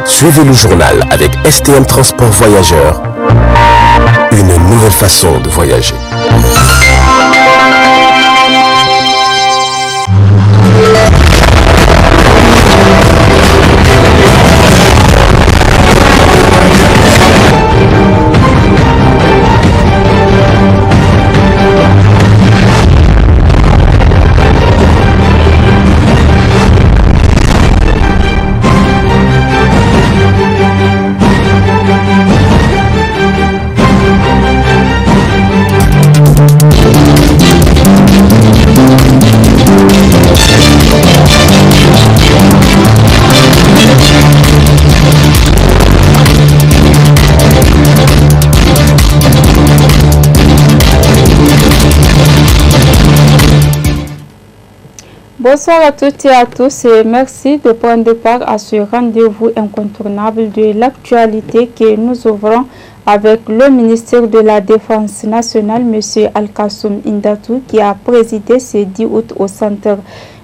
Suivez le journal avec STM Transport Voyageurs. Une nouvelle façon de voyager. Bonsoir à toutes et à tous et merci de prendre part à ce rendez-vous incontournable de l'actualité que nous ouvrons avec le ministre de la Défense nationale, M. Al-Kassoum Indatou, qui a présidé ce 10 août au centre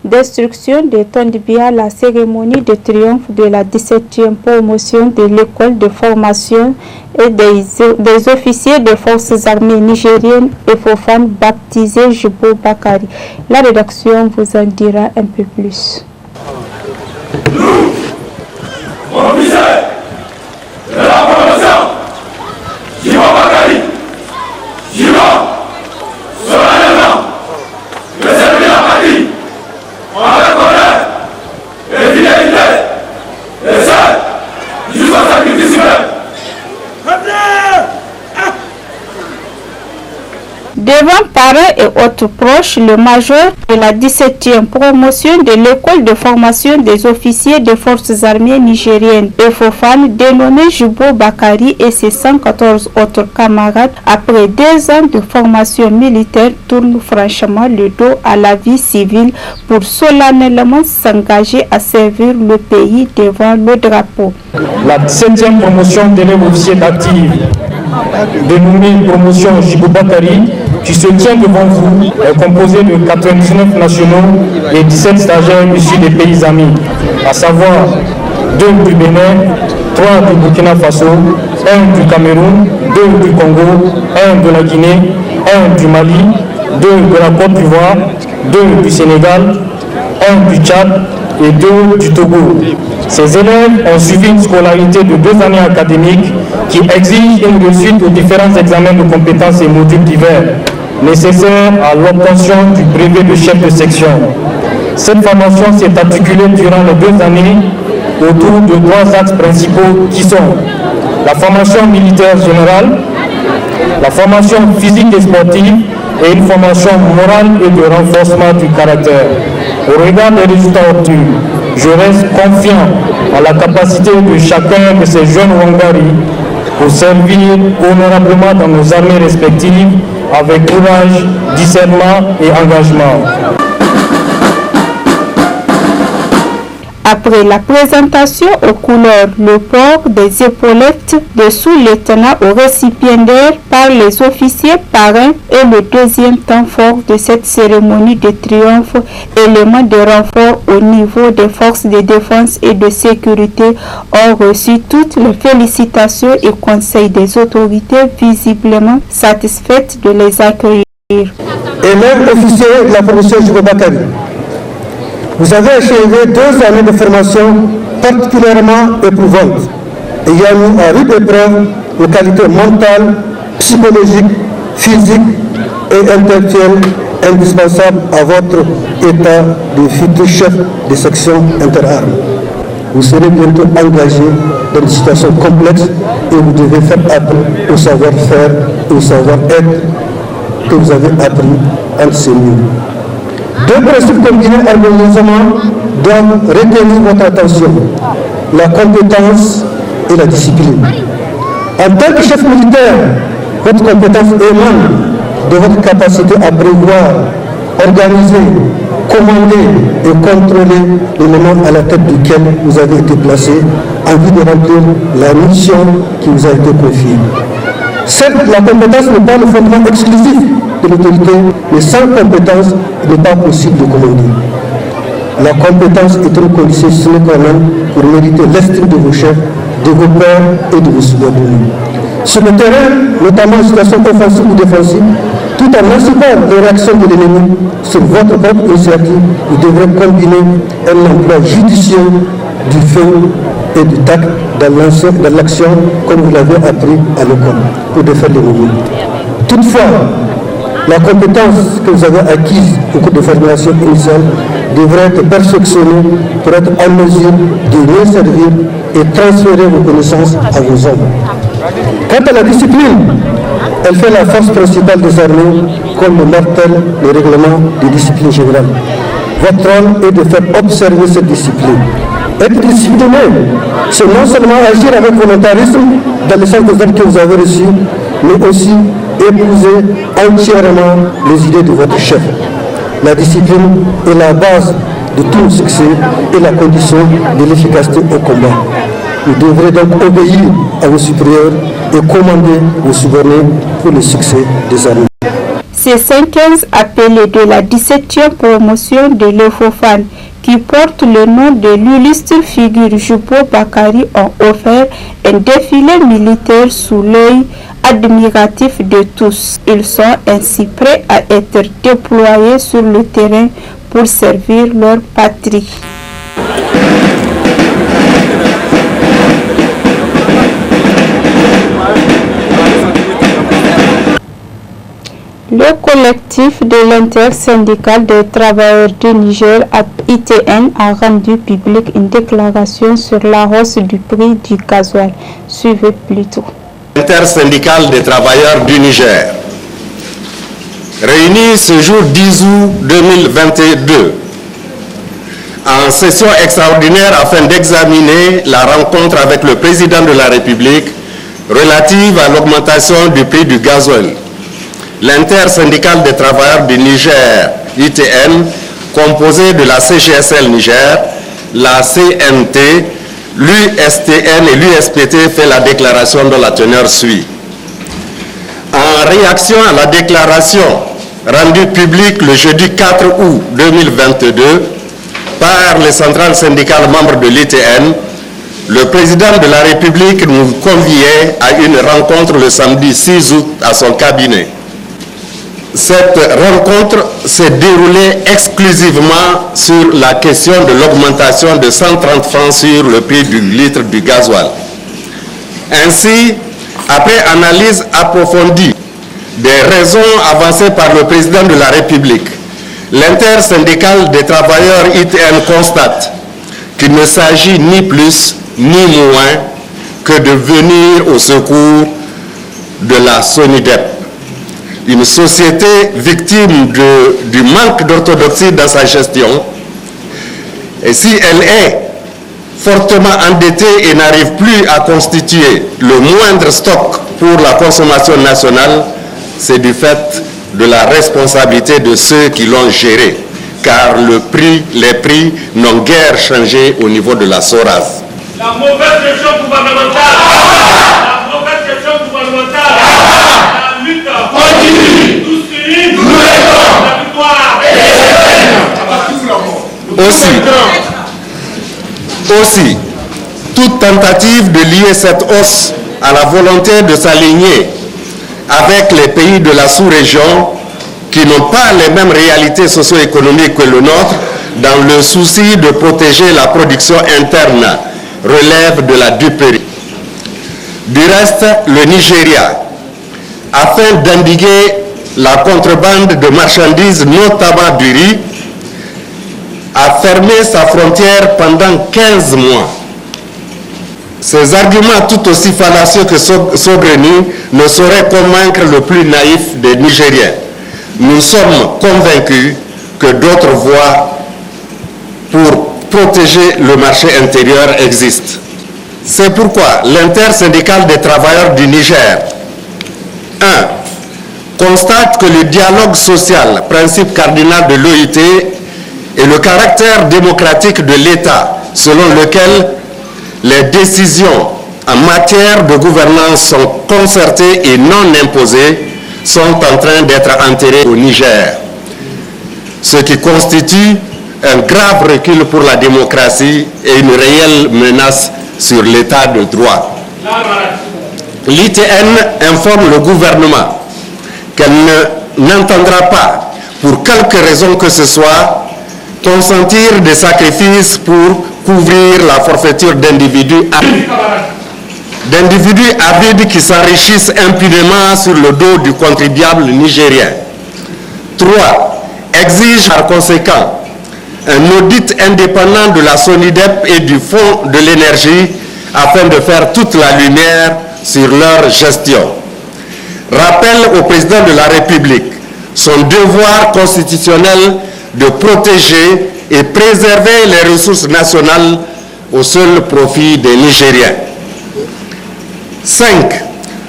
d'instruction de Tondibia la cérémonie de triomphe de la 17e promotion de l'école de formation et des officiers des forces armées nigériennes et Fofane baptisé Jibo Bakari. La rédaction vous en dira un peu plus. Nous, officiers de la formation Jibo Bakari, Jibo, solennellement, de servir la patrie avec honneur et fidélité, et ça, jusqu'au sacrifice suprême. Devant parents et autres proches, le major de la 17e promotion de l'école de formation des officiers des forces armées nigériennes et Fofane, dénommé Jibo Bakari et ses 114 autres camarades, après 2 ans de formation militaire, tournent franchement le dos à la vie civile pour solennellement s'engager à servir le pays devant le drapeau. La 7e promotion d'élèves officiers d'actifs, dénommée promotion Jibo Bakari, qui se tient devant vous, est composée de 99 nationaux et 17 stagiaires issus des pays amis, à savoir 2 du Bénin, 3 du Burkina Faso, 1 du Cameroun, 2 du Congo, 1 de la Guinée, 1 du Mali, 2 de la Côte d'Ivoire, 2 du Sénégal, 1 du Tchad et 2 du Togo. Ces élèves ont suivi une scolarité de 2 années académiques qui exige une réussite aux différents examens de compétences et modules divers nécessaires à l'obtention du brevet de chef de section. Cette formation s'est articulée durant les 2 années autour de 3 axes principaux qui sont la formation militaire générale, la formation physique et sportive et une formation morale et de renforcement du caractère. Au regard des résultats obtenus, je reste confiant à la capacité de chacun de ces jeunes Wangari pour servir honorablement dans nos armées respectives avec courage, discernement et engagement. Après la présentation aux couleurs, le port des épaulettes de sous-lieutenant au récipiendaire par les officiers parrains et le deuxième temps fort de cette cérémonie de triomphe, éléments de renfort au niveau des forces de défense et de sécurité, ont reçu toutes les félicitations et conseils des autorités visiblement satisfaites de les accueillir. Élèves officiers de la promotion Jibo Bakari, vous avez achevé 2 années de formation particulièrement éprouvantes, ayant mis à rude épreuve les qualités mentales, psychologiques, physiques et intellectuelles indispensables à votre état de futur chef de section interarmes. Vous serez bientôt engagé dans des situations complexes et vous devez faire appel au savoir-faire et au savoir-être que vous avez appris entre ces murs. 2 principes combinés harmonieusement doivent retenir votre attention, la compétence et la discipline. En tant que chef militaire, votre compétence émane de votre capacité à prévoir, organiser, commander et contrôler le moment à la tête duquel vous avez été placé en vue de remplir la mission qui vous a été confiée. Certes, la compétence n'est pas le fondement exclusif de l'autorité, mais sans compétence, il n'est pas possible de commander. la compétence est une condition sine qua non pour mériter l'estime de vos chefs, de vos pairs et de vos subordonnés. Sur le terrain, notamment en situation offensive ou défensive, tout en anticipant les réactions de l'ennemi sur votre propre initiative, vous devrez combiner un emploi judicieux du feu et du tact dans l'action comme vous l'avez appris à l'école pour défaire l'ennemi. Toutefois, la compétence que vous avez acquise au cours de formation initiale devrait être perfectionnée pour être en mesure de mieux servir et transférer vos connaissances à vos hommes. Quant à la discipline, elle fait la force principale des armées, comme le martèle le règlement de discipline générale. Votre rôle est de faire observer cette discipline. Être discipliné, c'est non seulement agir avec volontarisme dans les centres des ordres que vous avez reçus, mais aussi épouser entièrement les idées de votre chef. La discipline est la base de tout succès et la condition de l'efficacité au combat. Vous devrez donc obéir à vos supérieurs et commander vos subordonnés pour le succès des armées. Ces 515 appelés de la 17e promotion de l'EFOFAN qui portent le nom de l'illustre figure Jubo Bakari ont offert un défilé militaire sous l'œil admiratif de tous. Ils sont ainsi prêts à être déployés sur le terrain pour servir leur patrie. Le collectif de l'intersyndicale des travailleurs du Niger, ITN, a rendu publique une déclaration sur la hausse du prix du gasoil. Suivez plutôt. L'intersyndicale des travailleurs du Niger, réunie ce jour 10 août 2022, en session extraordinaire afin d'examiner la rencontre avec le président de la République relative à l'augmentation du prix du gasoil. L'intersyndicale des travailleurs du Niger, ITN, composée de la CGSL Niger, la CNT, l'USTN et l'USPT, fait la déclaration dont la teneur suit. En réaction à la déclaration rendue publique le jeudi 4 août 2022 par les centrales syndicales membres de l'ITN, le président de la République nous conviait à une rencontre le samedi 6 août à son cabinet. Cette rencontre s'est déroulée exclusivement sur la question de l'augmentation de 130 francs sur le prix du litre du gasoil. Ainsi, après analyse approfondie des raisons avancées par le président de la République, l'intersyndicale des travailleurs ITN constate qu'il ne s'agit ni plus ni moins que de venir au secours de la SONIDEP, une société victime du manque d'orthodoxie dans sa gestion. Et si elle est fortement endettée et n'arrive plus à constituer le moindre stock pour la consommation nationale, c'est du fait de la responsabilité de ceux qui l'ont géré, car les prix n'ont guère changé au niveau de la SORAS. La mauvaise gestion gouvernementale, la lutte continue, tous unis, nous restons, la victoire est Aussi, toute tentative de lier cette hausse à la volonté de s'aligner avec les pays de la sous-région qui n'ont pas les mêmes réalités socio-économiques que le nôtre, dans le souci de protéger la production interne, relève de la duperie. Du reste, le Nigeria, afin d'endiguer la contrebande de marchandises, notamment du riz, a fermé sa frontière pendant 15 mois. Ces arguments tout aussi fallacieux que saugrenus ne sauraient convaincre le plus naïf des Nigériens. Nous sommes convaincus que d'autres voies pour protéger le marché intérieur existent. C'est pourquoi l'intersyndicale des travailleurs du Niger 1. constate que le dialogue social, principe cardinal de l'OIT, et le caractère démocratique de l'État, selon lequel les décisions en matière de gouvernance sont concertées et non imposées, sont en train d'être enterrées au Niger, ce qui constitue un grave recul pour la démocratie et une réelle menace sur l'état de droit. L'ITN informe le gouvernement qu'elle n'entendra pas, pour quelque raison que ce soit, consentir des sacrifices pour couvrir la forfaiture d'individus avides qui s'enrichissent impunément sur le dos du contribuable nigérien. 3. Exige par conséquent un audit indépendant de la SONIDEP et du Fonds de l'énergie afin de faire toute la lumière sur leur gestion. Rappelle au président de la République son devoir constitutionnel de protéger et préserver les ressources nationales au seul profit des Nigériens. 5.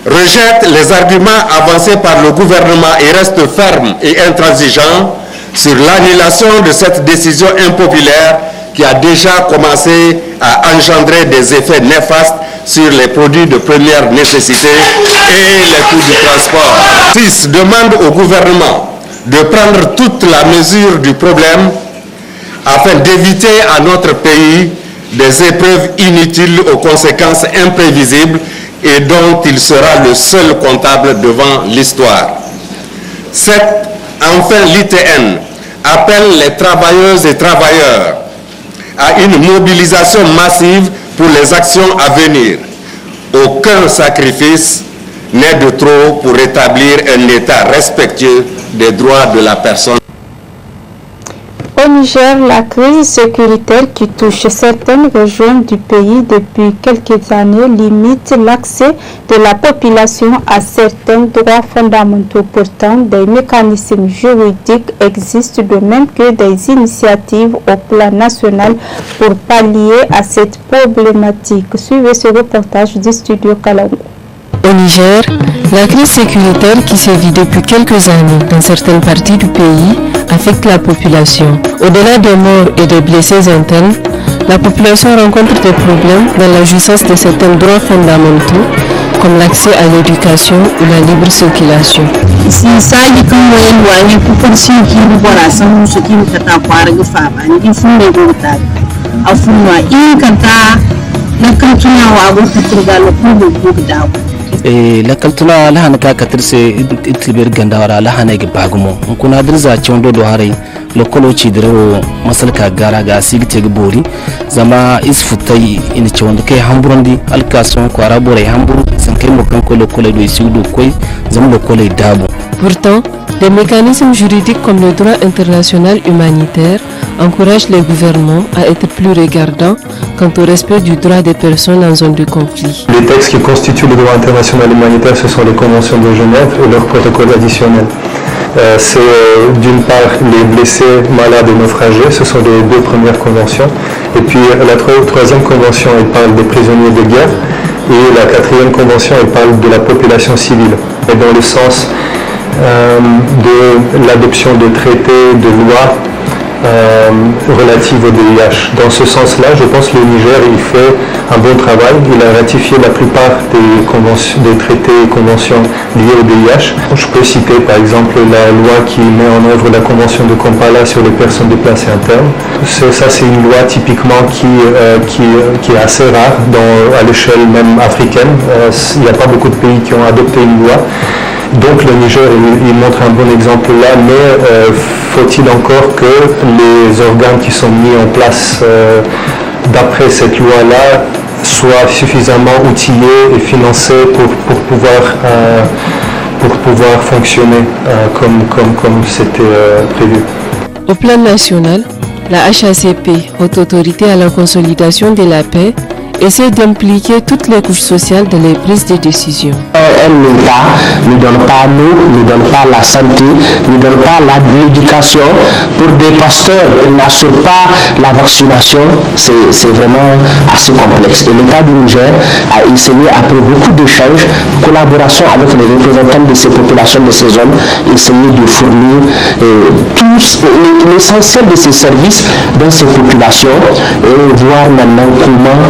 Rejette les arguments avancés par le gouvernement et reste ferme et intransigeant sur l'annulation de cette décision impopulaire qui a déjà commencé à engendrer des effets néfastes sur les produits de première nécessité et les coûts du transport. 6. Demande au gouvernement de prendre toute la mesure du problème afin d'éviter à notre pays des épreuves inutiles aux conséquences imprévisibles et dont il sera le seul comptable devant l'histoire. 7. Enfin, l'ITN appelle les travailleuses et travailleurs à une mobilisation massive pour les actions à venir. Aucun sacrifice n'est de trop pour établir un État respectueux des droits de la personne. Au Niger, la crise sécuritaire qui touche certaines régions du pays depuis quelques années limite l'accès de la population à certains droits fondamentaux. Pourtant, des mécanismes juridiques existent de même que des initiatives au plan national pour pallier à cette problématique. Suivez ce reportage du studio Kalangu. Au Niger, la crise sécuritaire qui sévit depuis quelques années dans certaines parties du pays affecte la population. Au-delà des morts et des blessés internes, la population rencontre des problèmes dans la jouissance de certains droits fondamentaux comme l'accès à l'éducation ou la libre circulation. la kaltuna la hanaka katirse itlibir gandawara la hanage bagumo kuna dirza chondo do hare lokolo chidro masalka garaga sigte gbori zama isfutai in chondo ke hamburundi alkason ko arabore hamburu sankai mo kanko lokolo do isudo koy zama lokolo dabo. Pourtant, des mécanismes juridiques comme le droit international humanitaire encouragent les gouvernements à être plus regardants quant au respect du droit des personnes en zone de conflit. Les textes qui constituent le droit international humanitaire, ce sont les conventions de Genève et leurs protocoles additionnels. C'est d'une part les blessés, malades et naufragés, ce sont les deux premières conventions. Et puis la troisième convention, elle parle des prisonniers de guerre. Et la quatrième convention, elle parle de la population civile. Et dans le sens de l'adoption de traités, de lois relatives au VIH. Dans ce sens-là, je pense que le Niger il fait un bon travail. Il a ratifié la plupart des traités et conventions liés au VIH. Je peux citer par exemple la loi qui met en œuvre la convention de Kampala sur les personnes déplacées internes. Ça, c'est une loi typiquement qui est assez rare à l'échelle même africaine. Il n'y a pas beaucoup de pays qui ont adopté une loi. Donc le Niger, il montre un bon exemple là, mais faut-il encore que les organes qui sont mis en place d'après cette loi-là soient suffisamment outillés et financés pour pouvoir fonctionner comme c'était prévu. Au plan national, la HACP, Haute Autorité à la consolidation de la paix, essaie d'impliquer toutes les couches sociales dans les prises de décision. L'État ne donne pas l'eau, ne donne pas la santé, ne donne pas l'éducation. Pour des pasteurs, ils n'assurent pas la vaccination. C'est vraiment assez complexe. Et l'État du Niger a essayé, après beaucoup d'échanges, collaboration avec les représentants de ces populations, de ces zones, essayer de fournir l'essentiel de ces services dans ces populations et voir maintenant comment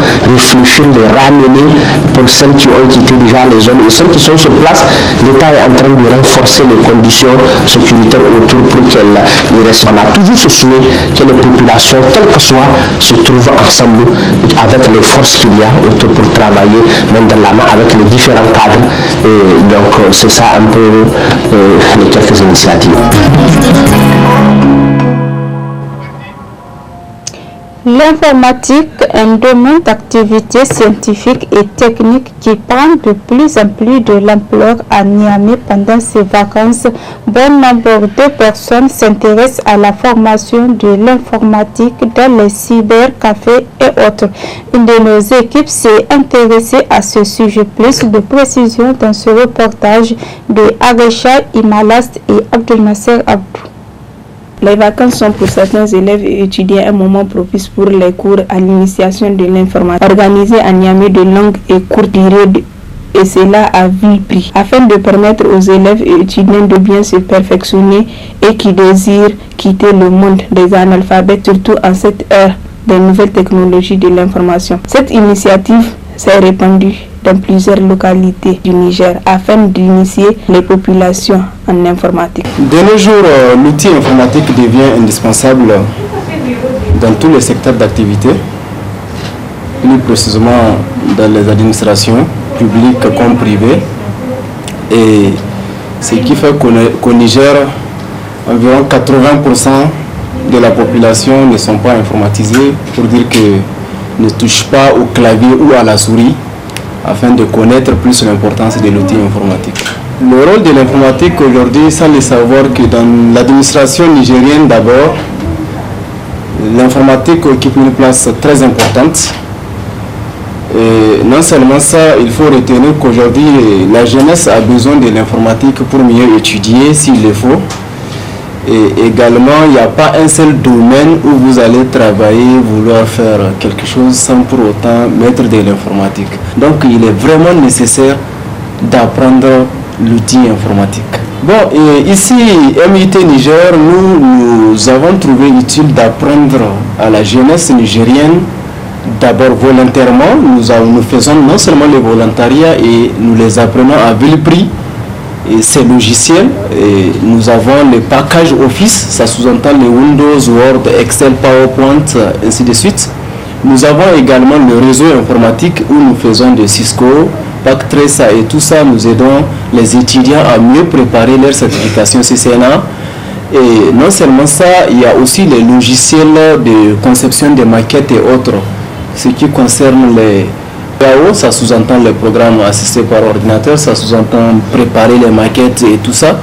réfléchir, les ramener pour celles qui ont quitté déjà les zones. Et celles qui sont sur place, l'État est en train de renforcer les conditions sécuritaires autour pour qu'elles y restent. On a toujours ce souhait que les populations, quelles que soient, se trouvent ensemble avec les forces qu'il y a autour pour travailler main dans la main avec les différents cadres. Et donc c'est ça un peu les quelques initiatives. L'informatique est un domaine d'activité scientifique et technique qui prend de plus en plus de l'ampleur à Niamey pendant ces vacances. Bon nombre de personnes s'intéressent à la formation de l'informatique dans les cybercafés et autres. Une de nos équipes s'est intéressée à ce sujet. Plus de précisions dans ce reportage de Arecha Imalast et Abdel Nasser Abdou. Les vacances sont pour certains élèves et étudiants un moment propice pour les cours à l'initiation de l'informatique organisés à Niamey de longue et courte durée et cela à vil prix afin de permettre aux élèves et étudiants de bien se perfectionner et qui désirent quitter le monde des analphabètes, surtout en cette ère des nouvelles technologies de l'information. Cette initiative s'est répandue dans plusieurs localités du Niger afin d'initier les populations en informatique. De nos jours, l'outil informatique devient indispensable dans tous les secteurs d'activité, plus précisément dans les administrations publiques comme privées. Et ce qui fait qu'au Niger, environ 80% de la population ne sont pas informatisés, pour dire qu'ils ne touchent pas au clavier ou à la souris, afin de connaître plus l'importance de l'outil informatique. Le rôle de l'informatique aujourd'hui, sans le savoir que dans l'administration nigérienne d'abord, l'informatique occupe une place très importante. Et non seulement ça, il faut retenir qu'aujourd'hui, la jeunesse a besoin de l'informatique pour mieux étudier s'il le faut. Et également, il n'y a pas un seul domaine où vous allez travailler, vouloir faire quelque chose sans pour autant mettre de l'informatique. Donc, il est vraiment nécessaire d'apprendre l'outil informatique. Bon, et ici, MIT Niger, nous avons trouvé utile d'apprendre à la jeunesse nigérienne, d'abord volontairement. Nous faisons non seulement le volontariat et nous les apprenons à vil prix. Et ces logiciels, et nous avons le package Office, ça sous-entend les Windows, Word, Excel, PowerPoint, ainsi de suite. Nous avons également le réseau informatique où nous faisons de Cisco, Pactresa et tout ça. Nous aidons les étudiants à mieux préparer leur certification CCNA. Et non seulement ça, il y a aussi les logiciels de conception des maquettes et autres. Ce qui concerne les PAO, ça sous-entend les programmes assistés par ordinateur, ça sous-entend préparer les maquettes et tout ça.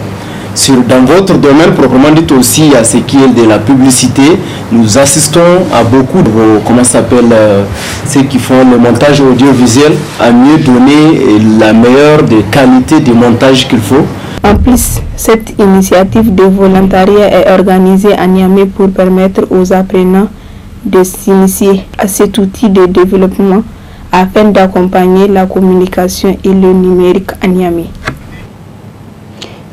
Dans votre domaine proprement dit aussi, à ce qui est de la publicité, nous assistons à beaucoup de ceux qui font le montage audiovisuel à mieux donner la meilleure des qualités de montage qu'il faut. En plus, cette initiative de volontariat est organisée à Niamey pour permettre aux apprenants de s'initier à cet outil de développement afin d'accompagner la communication et le numérique à Niamey.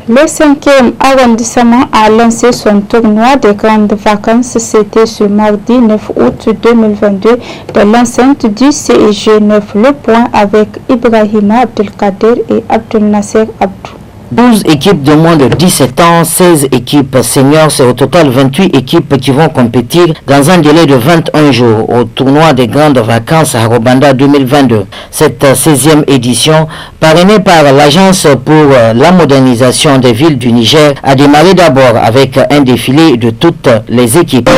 Le 5e arrondissement a lancé son tournoi des grandes vacances. C'était ce mardi 9 août 2022 dans l'enceinte du CEG 9. Le point avec Ibrahima Abdelkader et Abdel Nasser Abdou. 12 équipes de moins de 17 ans, 16 équipes seniors, c'est au total 28 équipes qui vont compétir dans un délai de 21 jours au tournoi des grandes vacances à Harobanda 2022. Cette 16e édition, parrainée par l'Agence pour la modernisation des villes du Niger, a démarré d'abord avec un défilé de toutes les équipes.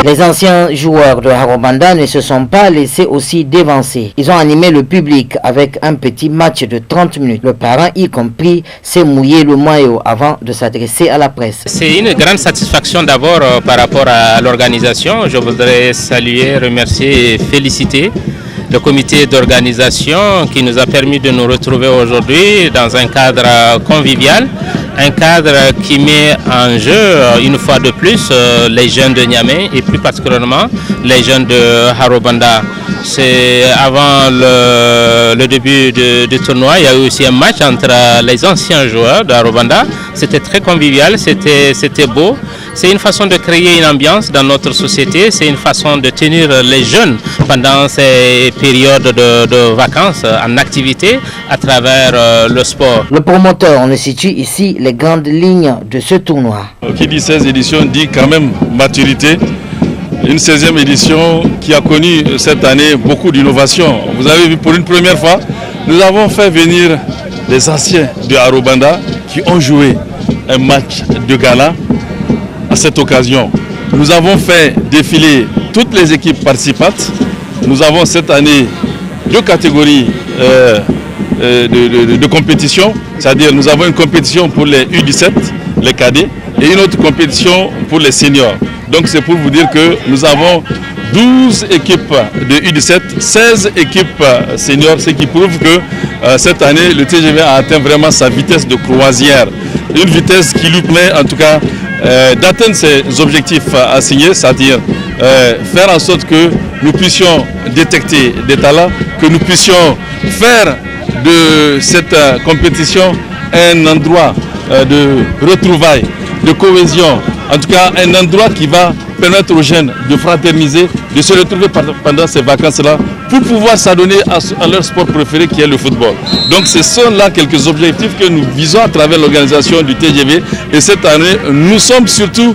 Les anciens joueurs de Harobanda ne se sont pas laissés aussi dévancer. Ils ont animé le public avec un petit match de 30 minutes. Le parent, y compris, s'est mouillé le maillot avant de s'adresser à la presse. C'est une grande satisfaction d'abord par rapport à l'organisation. Je voudrais saluer, remercier et féliciter le comité d'organisation qui nous a permis de nous retrouver aujourd'hui dans un cadre convivial Un cadre qui met en jeu une fois de plus les jeunes de Niamey et plus particulièrement les jeunes de Harobanda. C'est avant le début du tournoi, il y a eu aussi un match entre les anciens joueurs de Harobanda. C'était très convivial, c'était beau. C'est une façon de créer une ambiance dans notre société, c'est une façon de tenir les jeunes pendant ces périodes de vacances en activité à travers le sport. Le promoteur, on le situe ici, les grandes lignes de ce tournoi. Qui dit 16 éditions dit quand même maturité. Une 16e édition qui a connu cette année beaucoup d'innovations. Vous avez vu, pour une première fois, nous avons fait venir les anciens de Harobanda qui ont joué un match de gala. À cette occasion, nous avons fait défiler toutes les équipes participantes. Nous avons cette année 2 catégories de compétition, c'est-à-dire nous avons une compétition pour les U17, les cadets, et une autre compétition pour les seniors. Donc c'est pour vous dire que nous avons 12 équipes de U17, 16 équipes seniors, ce qui prouve que cette année, le TGV a atteint vraiment sa vitesse de croisière. Une vitesse qui lui permet en tout cas d'atteindre ses objectifs assignés, c'est-à-dire faire en sorte que nous puissions détecter des talents, que nous puissions faire de cette compétition un endroit de retrouvailles, de cohésion, en tout cas un endroit qui va permettre aux jeunes de fraterniser, de se retrouver pendant ces vacances-là pour pouvoir s'adonner à leur sport préféré qui est le football. Donc ce sont là quelques objectifs que nous visons à travers l'organisation du TGV et cette année nous sommes surtout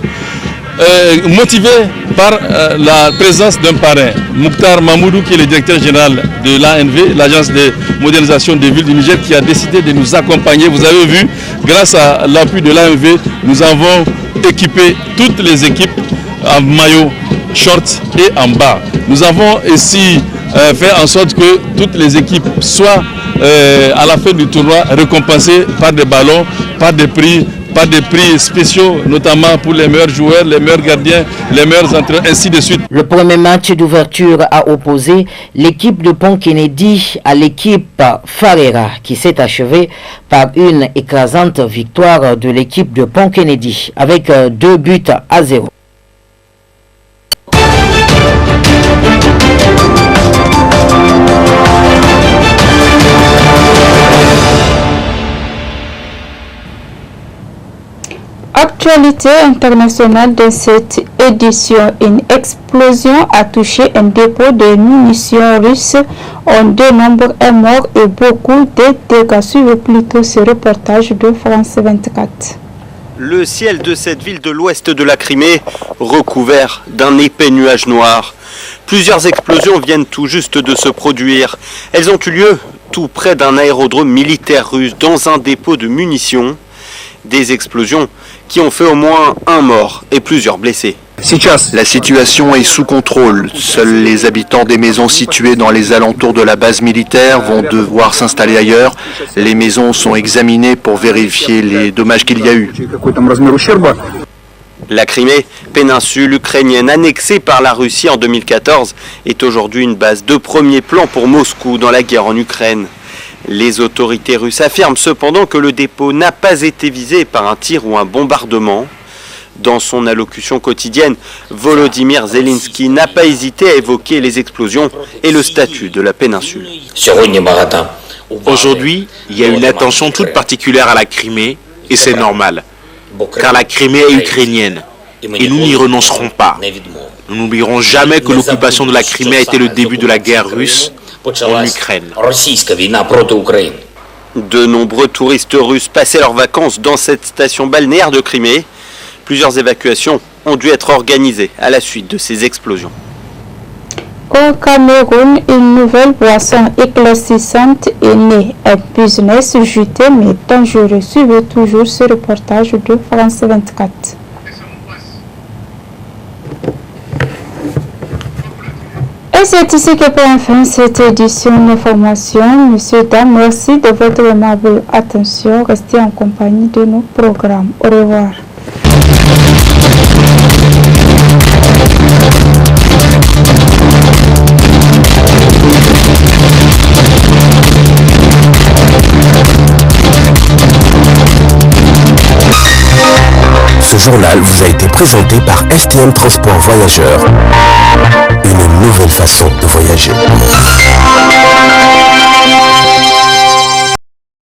motivés par la présence d'un parrain, Mouktar Mamoudou, qui est le directeur général de l'ANV, l'Agence de modernisation des villes du Niger, qui a décidé de nous accompagner. Vous avez vu, grâce à l'appui de l'ANV, nous avons équipé toutes les équipes en maillot, short et en bas. Nous avons aussi fait en sorte que toutes les équipes soient à la fin du tournoi récompensées par des ballons, par des prix spéciaux, notamment pour les meilleurs joueurs, les meilleurs gardiens, les meilleurs entraîneurs, ainsi de suite. Le premier match d'ouverture a opposé l'équipe de Pont Kennedy à l'équipe Farera, qui s'est achevée par une écrasante victoire de l'équipe de Pont Kennedy avec 2-0. Actualité internationale de cette édition, une explosion a touché un dépôt de munitions russes. On dénombre un mort et beaucoup de dégâts. Suivez plutôt ce reportage de France 24. Le ciel de cette ville de l'ouest de la Crimée recouvert d'un épais nuage noir. Plusieurs explosions viennent tout juste de se produire. Elles ont eu lieu tout près d'un aérodrome militaire russe dans un dépôt de munitions. Des explosions qui ont fait au moins un mort et plusieurs blessés. La situation est sous contrôle. Seuls les habitants des maisons situées dans les alentours de la base militaire vont devoir s'installer ailleurs. Les maisons sont examinées pour vérifier les dommages qu'il y a eu. La Crimée, péninsule ukrainienne annexée par la Russie en 2014, est aujourd'hui une base de premier plan pour Moscou dans la guerre en Ukraine. Les autorités russes affirment cependant que le dépôt n'a pas été visé par un tir ou un bombardement. Dans son allocution quotidienne, Volodymyr Zelensky n'a pas hésité à évoquer les explosions et le statut de la péninsule. Aujourd'hui, il y a une attention toute particulière à la Crimée et c'est normal, car la Crimée est ukrainienne et nous n'y renoncerons pas. Nous n'oublierons jamais que l'occupation de la Crimée a été le début de la guerre russe en Ukraine. De nombreux touristes russes passaient leurs vacances dans cette station balnéaire de Crimée. Plusieurs évacuations ont dû être organisées à la suite de ces explosions. Au Cameroun, une nouvelle boisson éclaircissante est née. Un business juteux mais dangereux. Suivez toujours ce reportage de France 24. Et c'est ici que prend fin cette édition d'information. Monsieur, dames, merci de votre aimable attention. Restez en compagnie de nos programmes. Au revoir. journal vous a été présenté par STM Transport Voyageurs. Une nouvelle façon de voyager.